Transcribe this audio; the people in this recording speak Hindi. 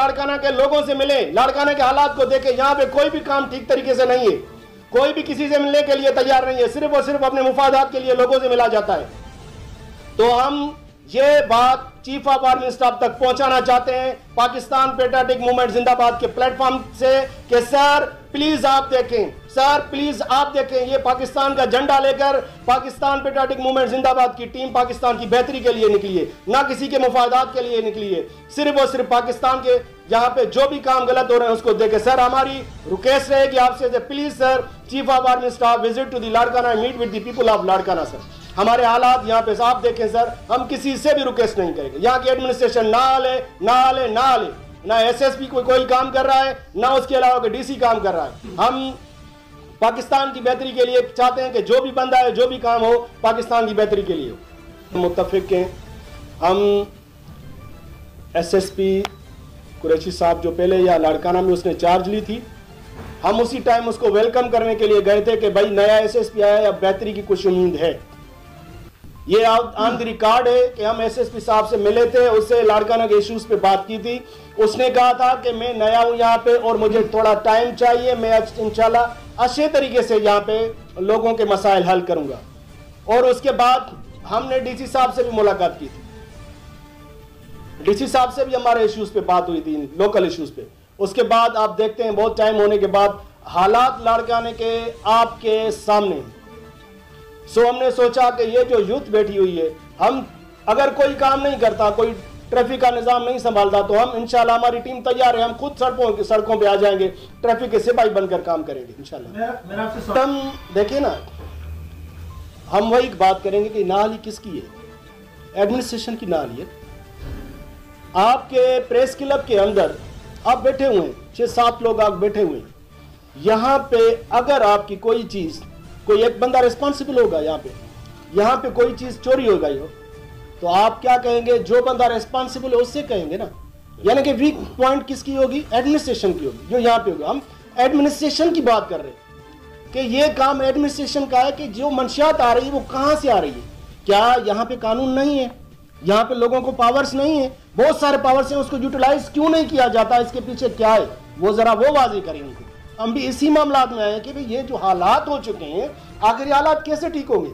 लाड़काना के लोगों से मिले, लाड़काना के हालात को देखें। यहाँ पे कोई भी काम ठीक तरीके से नहीं है, कोई भी किसी से मिलने के लिए तैयार नहीं है, सिर्फ और सिर्फ अपने मुफादात के लिए लोगों से मिला जाता है। तो हम ये बात चीफ ऑफ आर्मी स्टाफ तक पहुंचाना चाहते हैं पाकिस्तान पेट्रियोटिक मूवमेंट जिंदाबाद के प्लेटफॉर्म से कि सर प्लीज आप देखें, सर प्लीज आप देखें, ये पाकिस्तान का झंडा लेकर पाकिस्तान पेट्रियोटिक मूवमेंट जिंदाबाद की टीम पाकिस्तान की बेहतरी के लिए निकली है, ना किसी के मुफादात के लिए निकली है। सिर्फ और सिर्फ पाकिस्तान के जहां पे जो भी काम गलत हो रहे हैं उसको देखें। सर हमारी रिक्वेस्ट रहेगी आपसे, please sir chief of army staff visit to the Larkana, meet with the people of Larkana. Sir हमारे हालात यहाँ पे आप देखें सर, हम किसी से भी रिक्वेस्ट नहीं करेंगे, यहाँ की एडमिनिस्ट्रेशन ना आले ना आले ना आले, ना एसएसपी कोई काम कर रहा है, ना उसके अलावा कोई डीसी काम कर रहा है। हम पाकिस्तान की बेहतरी के लिए चाहते हैं कि जो भी बंदा है, जो भी काम हो, पाकिस्तान की बेहतरी के लिए हो। मुत्तफिक हैं हम एसएसपी कुरैशी साहब जो पहले या लाड़काना में उसने चार्ज ली थी, हम उसी टाइम उसको वेलकम करने के लिए गए थे कि भाई नया एसएसपी आया, अब बेहतरी की कुछ उम्मीद है। ये ऑन द रिकॉर्ड है कि हम एसएसपी साहब से मिले थे, उससे लाड़काना के इश्यूज पे बात की थी। उसने कहा था कि मैं नया हूं यहाँ पे और मुझे थोड़ा टाइम चाहिए, मैं इंशाल्लाह अच्छे तरीके से यहाँ पे लोगों के मसाइल हल करूंगा। और उसके बाद हमने डीसी साहब से भी मुलाकात की थी, डीसी साहब से भी हमारे इश्यूज पे बात हुई थी, लोकल इश्यूज पे। उसके बाद आप देखते हैं बहुत टाइम होने के बाद हालात लाड़काने के आपके सामने। सो हमने सोचा कि ये जो यूथ बैठी हुई है, हम अगर कोई काम नहीं करता, कोई ट्रैफिक का निजाम नहीं संभालता, तो हम इंशाल्लाह हमारी टीम तैयार है, हम खुद सड़कों पे आ जाएंगे, ट्रैफिक के सिपाही बनकर काम करेंगे इंशाल्लाह। हम देखिए ना, हम वही बात करेंगे कि नाली किसकी है, एडमिनिस्ट्रेशन की नाली है। आपके प्रेस क्लब के अंदर आप बैठे हुए हैं, 6-7 लोग आप बैठे हुए हैं, यहाँ पे अगर आपकी कोई चीज, कोई एक बंदा रिस्पॉन्सिबल होगा, यहाँ पे कोई चीज चोरी हो गई हो, तो आप क्या कहेंगे? जो बंदा रिस्पॉन्सिबल है उससे कहेंगे ना। यानी कि वीक पॉइंट किसकी होगी? एडमिनिस्ट्रेशन की होगी, जो यहाँ पे होगी। हम एडमिनिस्ट्रेशन की बात कर रहे हैं कि ये काम एडमिनिस्ट्रेशन का है कि जो मंशियात आ रही है वो कहाँ से आ रही है। क्या यहाँ पे कानून नहीं है? यहाँ पे लोगों को पावर्स नहीं है? बहुत सारे पावर्स हैं, उसको यूटिलाइज क्यों नहीं किया जाता? इसके पीछे क्या है वो जरा वो वाज़ेह करें उनको। हम भी इसी मामला में आए कि भाई ये जो हालात हो चुके हैं, आखिर ये हालात कैसे ठीक होंगे?